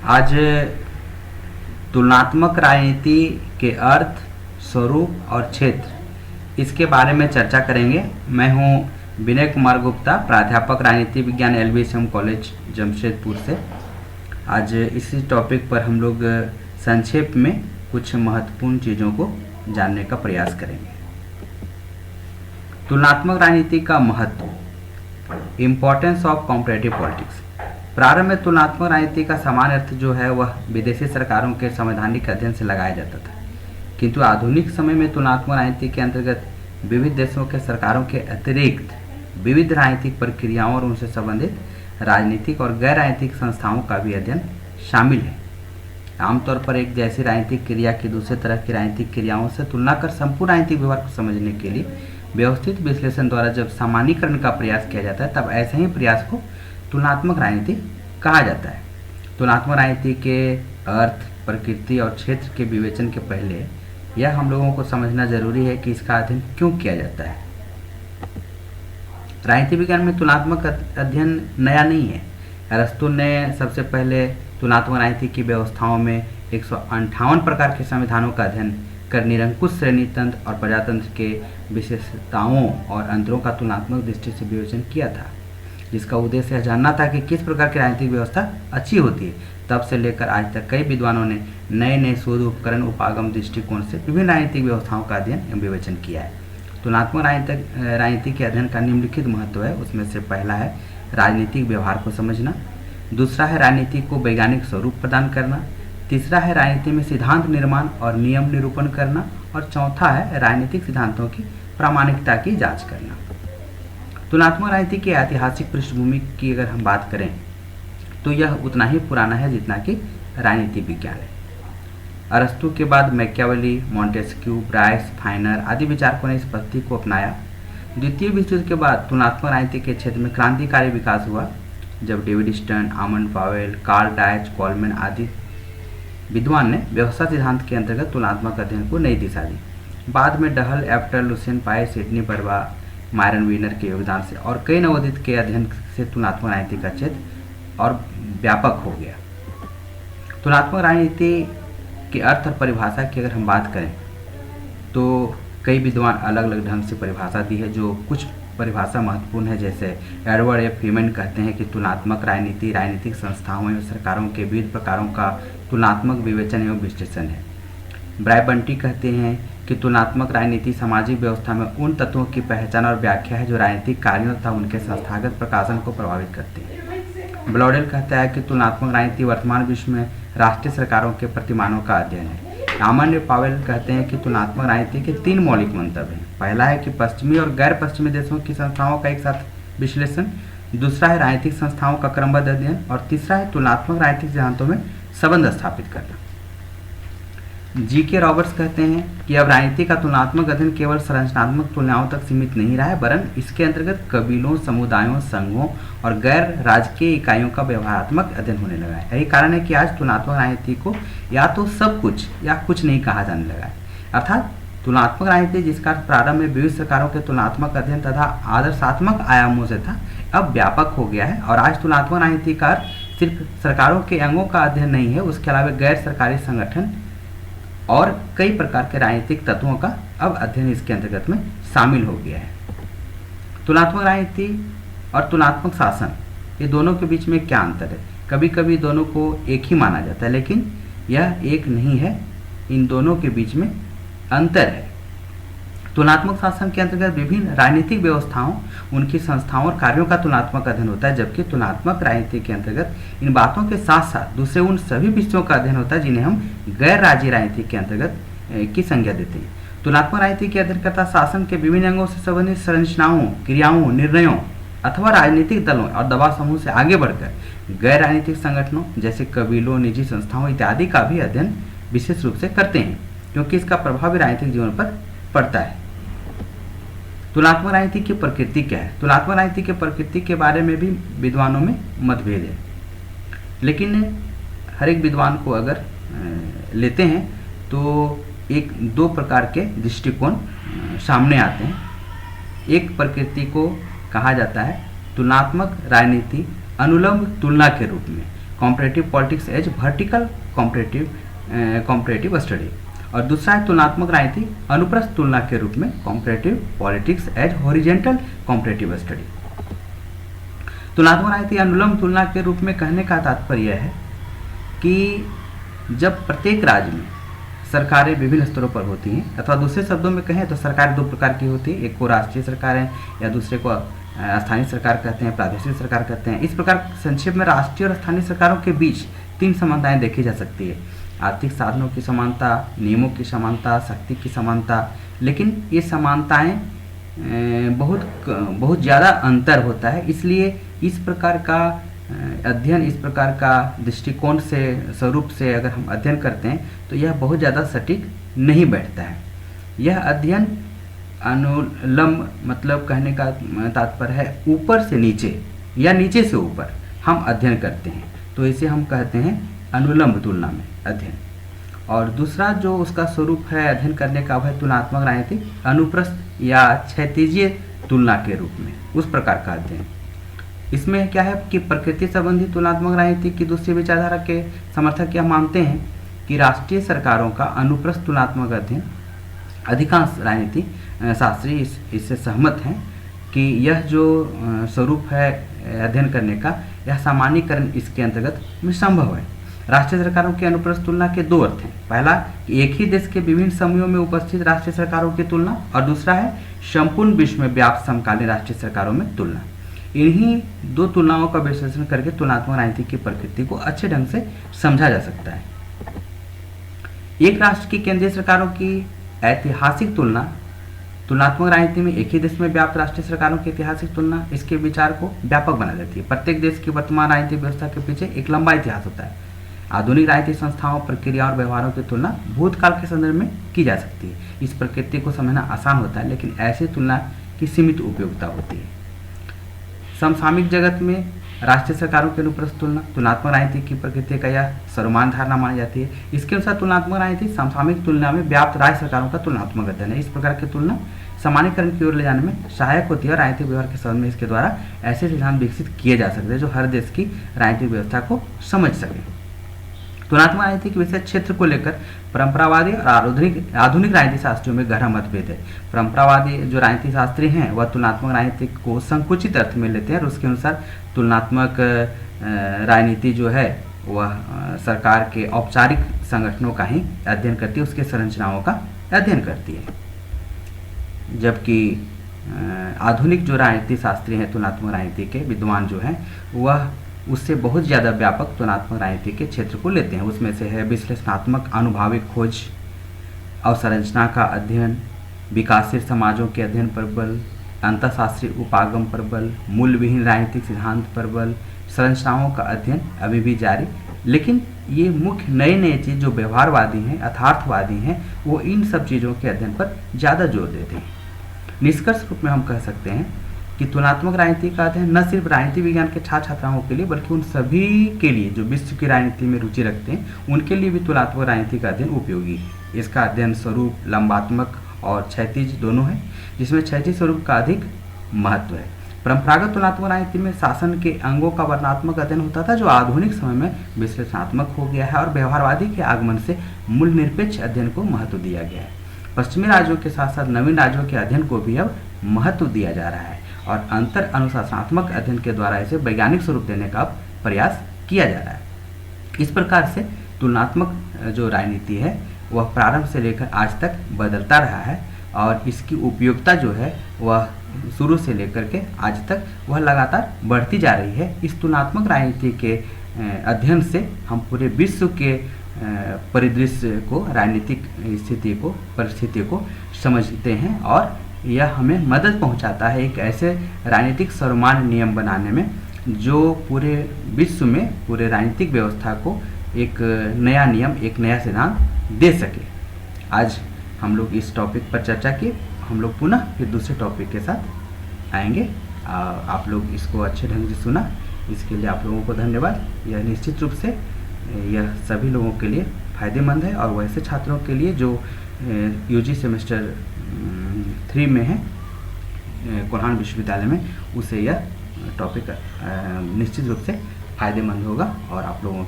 आज तुलनात्मक राजनीति के अर्थ, स्वरूप और क्षेत्र, इसके बारे में चर्चा करेंगे। मैं हूं विनय कुमार गुप्ता, प्राध्यापक राजनीति विज्ञान LVSM कॉलेज जमशेदपुर से। आज इसी टॉपिक पर हम लोग संक्षेप में कुछ महत्वपूर्ण चीज़ों को जानने का प्रयास करेंगे। तुलनात्मक राजनीति का महत्व, इम्पोर्टेंस ऑफ कॉम्परेटिव पॉलिटिक्स। प्रारंभ में तुलनात्मक राजनीति का सामान्य अर्थ जो है वह विदेशी सरकारों के संवैधानिक अध्ययन से लगाया जाता था, किंतु आधुनिक समय में तुलनात्मक राजनीति के अंतर्गत विविध देशों के सरकारों के अतिरिक्त विविध राजनीतिक प्रक्रियाओं और उनसे संबंधित राजनीतिक और गैर राजनीतिक संस्थाओं का भी अध्ययन शामिल है। आमतौर पर एक जैसी राजनीतिक क्रिया की दूसरे तरह की राजनीतिक क्रियाओं से तुलना कर संपूर्ण राजनीतिक व्यवहार को समझने के लिए व्यवस्थित विश्लेषण द्वारा जब सामान्यीकरण का प्रयास किया जाता है, तब ऐसे ही प्रयास को तुलनात्मक राजनीति कहा जाता है। तुलनात्मक राजनीति के अर्थ, प्रकृति और क्षेत्र के विवेचन के पहले यह हम लोगों को समझना जरूरी है कि इसका अध्ययन क्यों किया जाता है। राजनीति विज्ञान में तुलनात्मक अध्ययन नया नहीं है। अरस्तु ने सबसे पहले तुलनात्मक राजनीति की व्यवस्थाओं में 158 प्रकार के संविधानों का अध्ययन कर निरंकुश श्रेणी तंत्र और प्रजातंत्र के विशेषताओं और अंतरों का तुलनात्मक दृष्टि से विवेचन किया था, जिसका उद्देश्य यह जानना था कि किस प्रकार की राजनीतिक व्यवस्था अच्छी होती है। तब से लेकर आज तक कई विद्वानों ने नए नए शोध उपकरण उपागम दृष्टिकोण से विभिन्न राजनीतिक व्यवस्थाओं का अध्ययन एवं विवेचन किया है। तुलनात्मक राजनीति के अध्ययन का निम्नलिखित महत्व है। उसमें से पहला है राजनीतिक व्यवहार को समझना, दूसरा है राजनीति को वैज्ञानिक स्वरूप प्रदान करना, तीसरा है राजनीति में सिद्धांत निर्माण और नियम निरूपण करना, और चौथा है राजनीतिक सिद्धांतों की प्रामाणिकता की जांच करना। तुलनात्मक राजनीति की ऐतिहासिक पृष्ठभूमि की अगर हम बात करें तो यह उतना ही पुराना है जितना कि राजनीति विज्ञान है। अरस्तु के बाद मैकियावेली, मॉन्टेस्क्यू, ब्रायस, फाइनर आदि विचारकों ने इस पद्धति को अपनाया। द्वितीय विश्व युद्ध के बाद तुलनात्मक राजनीति के क्षेत्र में क्रांतिकारी विकास हुआ, जब David Stern, Almond Powell, Karl Deutsch, Coleman आदि विद्वान ने व्यवस्था सिद्धांत के अंतर्गत तुलनात्मक अध्ययन को नई दिशा दी। बाद में डहल, एप्टर, लुसियन पाए, सिडनी बर्बा, मायरन वीनर के योगदान से और कई नवोदित के अध्ययन से तुलनात्मक राजनीति का क्षेत्र और व्यापक हो गया। तुलनात्मक राजनीति के अर्थ और परिभाषा की अगर हम बात करें तो कई विद्वान अलग अलग ढंग से परिभाषा दी है, जो कुछ परिभाषा महत्वपूर्ण है। जैसे एडवर्ड एफ हीमन कहते हैं कि तुलनात्मक राजनीति राजनीतिक संस्थाओं एवं सरकारों के विविध प्रकारों का तुलनात्मक विवेचन एवं विश्लेषण है। ब्रायबंटी कहते हैं कि तुलनात्मक राजनीति सामाजिक व्यवस्था में उन तत्वों की पहचान और व्याख्या है जो राजनीतिक कार्यों तथा उनके संस्थागत प्रकाशन को प्रभावित करते हैं। ब्लॉडेल कहता है कि तुलनात्मक राजनीति वर्तमान विश्व में राष्ट्रीय सरकारों के प्रतिमानों का अध्ययन है। आमंड पावेल कहते हैं कि तुलनात्मक राजनीति के 3 मौलिक मंतव्य हैं। पहला है कि पश्चिमी और गैर पश्चिमी देशों की संस्थाओं का एक साथ विश्लेषण, दूसरा है राजनीतिक संस्थाओं का क्रमबद्ध अध्ययन, और तीसरा है तुलनात्मक राजनीतिक सिद्धांतों में संबंध स्थापित करना। G.K. रॉबर्ट्स कहते हैं कि अब राजनीति का तुलनात्मक अध्ययन केवल संरचनात्मक तुलनाओं तक सीमित नहीं रहा है, वरन इसके अंतर्गत कबीलों, समुदायों, संघों और गैर राजकीय इकाइयों का व्यवहारात्मक अध्ययन होने लगा है। यही कारण है कि आज तुलनात्मक राजनीति को या तो सब कुछ या कुछ नहीं कहा जाने लगा है। अर्थात तुलनात्मक राजनीति, जिसका प्रारंभ में विविध सरकारों के तुलनात्मक अध्ययन तथा आदर्शात्मक आयामों से था, अब व्यापक हो गया है। और आज तुलनात्मक राजनीति का सिर्फ सरकारों के अंगों का अध्ययन नहीं है, उसके अलावा गैर सरकारी संगठन और कई प्रकार के राजनीतिक तत्वों का अब अध्ययन इसके अंतर्गत में शामिल हो गया है। तुलनात्मक राजनीति और तुलनात्मक शासन, ये दोनों के बीच में क्या अंतर है? कभी कभी दोनों को एक ही माना जाता है, लेकिन यह एक नहीं है, इन दोनों के बीच में अंतर है। तुलनात्मक शासन के अंतर्गत विभिन्न राजनीतिक व्यवस्थाओं, उनकी संस्थाओं और कार्यों का तुलनात्मक अध्ययन होता है, जबकि तुलनात्मक राजनीति के अंतर्गत इन बातों के साथ साथ दूसरे उन सभी विषयों का अध्ययन होता है जिन्हें हम गैर राज्य राजनीति के अंतर्गत की संज्ञा देते हैं। तुलनात्मक राजनीति के अध्ययनकर्ता शासन के विभिन्न अंगों से संबंधित संरचनाओं, क्रियाओं, निर्णयों अथवा राजनीतिक दलों और दबाव समूह से आगे बढ़कर गैर राजनीतिक संगठनों जैसे कबीलों, निजी संस्थाओं इत्यादि का भी अध्ययन विशेष रूप से करते हैं, क्योंकि इसका प्रभाव भी राजनीतिक जीवन पर पड़ता है। तुलनात्मक राजनीति की प्रकृति क्या है? तुलनात्मक राजनीति की प्रकृति के बारे में भी विद्वानों में मतभेद है, लेकिन हर एक विद्वान को अगर लेते हैं तो एक 2 प्रकार के दृष्टिकोण सामने आते हैं। एक प्रकृति को कहा जाता है तुलनात्मक राजनीति अनुलंब तुलना के रूप में, comparative politics as vertical comparative study, और दूसरा है तुलनात्मक राजनीति अनुप्रस्थ तुलना के रूप में comparative politics as horizontal comparative study. तुलनात्मक राजनीति अनुलंब तुलना के रूप में कहने का तात्पर्य है कि जब प्रत्येक राज्य में सरकारें विभिन्न स्तरों पर होती हैं, अथवा दूसरे शब्दों में कहें तो सरकार दो प्रकार की होती है, एक को राष्ट्रीय सरकार है या दूसरे को स्थानीय सरकार कहते हैं, प्रादेशिक सरकार कहते हैं। इस प्रकार संक्षेप में राष्ट्रीय और स्थानीय सरकारों के बीच तीन समानताएं देखी जा सकती है: आर्थिक साधनों की समानता, नियमों की समानता, शक्ति की समानता। लेकिन ये समानताएं बहुत ज़्यादा अंतर होता है, इसलिए इस प्रकार का अध्ययन, इस प्रकार का दृष्टिकोण से, स्वरूप से अगर हम अध्ययन करते हैं तो यह बहुत ज़्यादा सटीक नहीं बैठता है। यह अध्ययन अनुलंब मतलब कहने का तात्पर्य है ऊपर से नीचे या नीचे से ऊपर हम अध्ययन करते हैं, तो इसे हम कहते हैं अनुलंब तुलना में अध्ययन। और दूसरा जो उसका स्वरूप है अध्ययन करने का, वह तुलनात्मक राजनीति अनुप्रस्थ या क्षैतिजीय तुलना के रूप में, उस प्रकार का अध्ययन। इसमें क्या है कि प्रकृति संबंधी तुलनात्मक राजनीति की दूसरी विचारधारा के समर्थक यह मानते हैं कि राष्ट्रीय सरकारों का अनुप्रस्थ तुलनात्मक अध्ययन, अधिकांश राजनीति शास्त्री इससे सहमत हैं कि यह जो स्वरूप है अध्ययन करने का, यह सामान्यीकरण इसके अंतर्गत में संभव है। राष्ट्रीय सरकारों की अनुप्रस्थ तुलना के दो अर्थ हैं: पहला कि एक ही देश के विभिन्न समूहों में उपस्थित राष्ट्रीय सरकारों की तुलना, और दूसरा है संपूर्ण विश्व में व्याप्त समकालीन राष्ट्रीय सरकारों में तुलना। इन्हीं दो तुलनाओं का विश्लेषण करके तुलनात्मक राजनीति की प्रकृति को अच्छे ढंग से समझा जा सकता है। एक राष्ट्र की केंद्रीय सरकारों की ऐतिहासिक तुलना, तुलनात्मक राजनीति में एक ही देश में व्याप्त राष्ट्रीय सरकारों की ऐतिहासिक तुलना इसके विचार को व्यापक बना देती है। प्रत्येक देश की वर्तमान राजनीतिक व्यवस्था के पीछे एक लंबा इतिहास होता है। आधुनिक राजनीतिक संस्थाओं, प्रक्रिया और व्यवहारों की तुलना भूतकाल के संदर्भ में की जा सकती है। इस प्रकृति को समझना आसान होता है, लेकिन ऐसी तुलना की सीमित उपयोगिता होती है। समसामयिक जगत में राष्ट्रीय सरकारों के अनुप्रस्थ तुलना तुलनात्मक राजनीति की प्रकृति का यह सर्वमान्य धारणा मानी जाती है। इसके अनुसार तुलनात्मक राजनीति समसामयिक तुलना में व्याप्त राज्य सरकारों का तुलनात्मक अध्ययन है। इस प्रकार की तुलना सामान्यकरण की ओर ले जाने में सहायक होती है और राजनीतिक व्यवहार के संबंध में इसके द्वारा ऐसे सिद्धांत विकसित किए जा सकते हैं जो हर देश की राजनीतिक व्यवस्था को समझ सके। तुलनात्मक राजनीति के विषय क्षेत्र को लेकर परंपरावादी और आधुनिक राजनीति शास्त्रियों में गहरा मतभेद है। परंपरावादी जो राजनीति शास्त्री हैं वह तुलनात्मक राजनीति को संकुचित अर्थ में लेते हैं और उसके अनुसार तुलनात्मक राजनीति जो है वह सरकार के औपचारिक संगठनों का ही अध्ययन करती है, उसके संरचनाओं का अध्ययन करती है। जबकि आधुनिक जो राजनीति शास्त्री हैं, तुलनात्मक राजनीति के विद्वान जो हैं, वह उससे बहुत ज़्यादा व्यापक तुलनात्मक राजनीति के क्षेत्र को लेते हैं। उसमें से है विश्लेषणात्मक अनुभाविक खोज, अवसंरचना का अध्ययन, विकासशील समाजों के अध्ययन पर बल, अंतःशास्त्रीय उपागम पर बल, मूल्यविहीन राजनीतिक सिद्धांत पर बल, संरचनाओं का अध्ययन अभी भी जारी। लेकिन ये मुख्य नए चीज़ जो व्यवहारवादी हैं, यथार्थवादी हैं, वो इन सब चीज़ों के अध्ययन पर ज़्यादा जोर देते हैं। निष्कर्ष रूप में हम कह सकते हैं कि तुलनात्मक राजनीति का अध्ययन न सिर्फ राजनीति विज्ञान के छात्र छात्राओं के लिए बल्कि उन सभी के लिए जो विश्व की राजनीति में रुचि रखते हैं, उनके लिए भी तुलनात्मक राजनीति का अध्ययन उपयोगी है। इसका अध्ययन स्वरूप लंबात्मक और क्षैतिज दोनों है, जिसमें क्षैतिज स्वरूप का अधिक महत्व है। परंपरागत तुलनात्मक राजनीति में शासन के अंगों का वर्णनात्मक अध्ययन होता था, जो आधुनिक समय में विश्लेषणात्मक हो गया है और व्यवहारवादी के आगमन से मूल निरपेक्ष अध्ययन को महत्व दिया गया है। पश्चिमी राज्यों के साथ साथ नवीन राज्यों के अध्ययन को भी अब महत्व दिया जा रहा है और अंतर अनुशासनात्मक अध्ययन के द्वारा इसे वैज्ञानिक स्वरूप देने का प्रयास किया जा रहा है। इस प्रकार से तुलनात्मक जो राजनीति है वह प्रारंभ से लेकर आज तक बदलता रहा है और इसकी उपयोगिता जो है वह शुरू से लेकर के आज तक वह लगातार बढ़ती जा रही है। इस तुलनात्मक राजनीति के अध्ययन से हम पूरे विश्व के परिदृश्य को, राजनीतिक परिस्थिति को समझते हैं और यह हमें मदद पहुंचाता है एक ऐसे राजनीतिक सर्वमान्य नियम बनाने में जो पूरे विश्व में पूरे राजनीतिक व्यवस्था को एक नया नियम, एक नया सिद्धांत दे सके। आज हम लोग इस टॉपिक पर चर्चा की, हम लोग पुनः फिर दूसरे टॉपिक के साथ आएंगे। आप लोग इसको अच्छे ढंग से सुना, इसके लिए आप लोगों को धन्यवाद। यह निश्चित रूप से यह सभी लोगों के लिए फ़ायदेमंद है और वैसे छात्रों के लिए जो यूजी सेमेस्टर 3 में है कोल्हान विश्वविद्यालय में, उसे यह टॉपिक निश्चित रूप से फायदेमंद होगा और आप लोगों के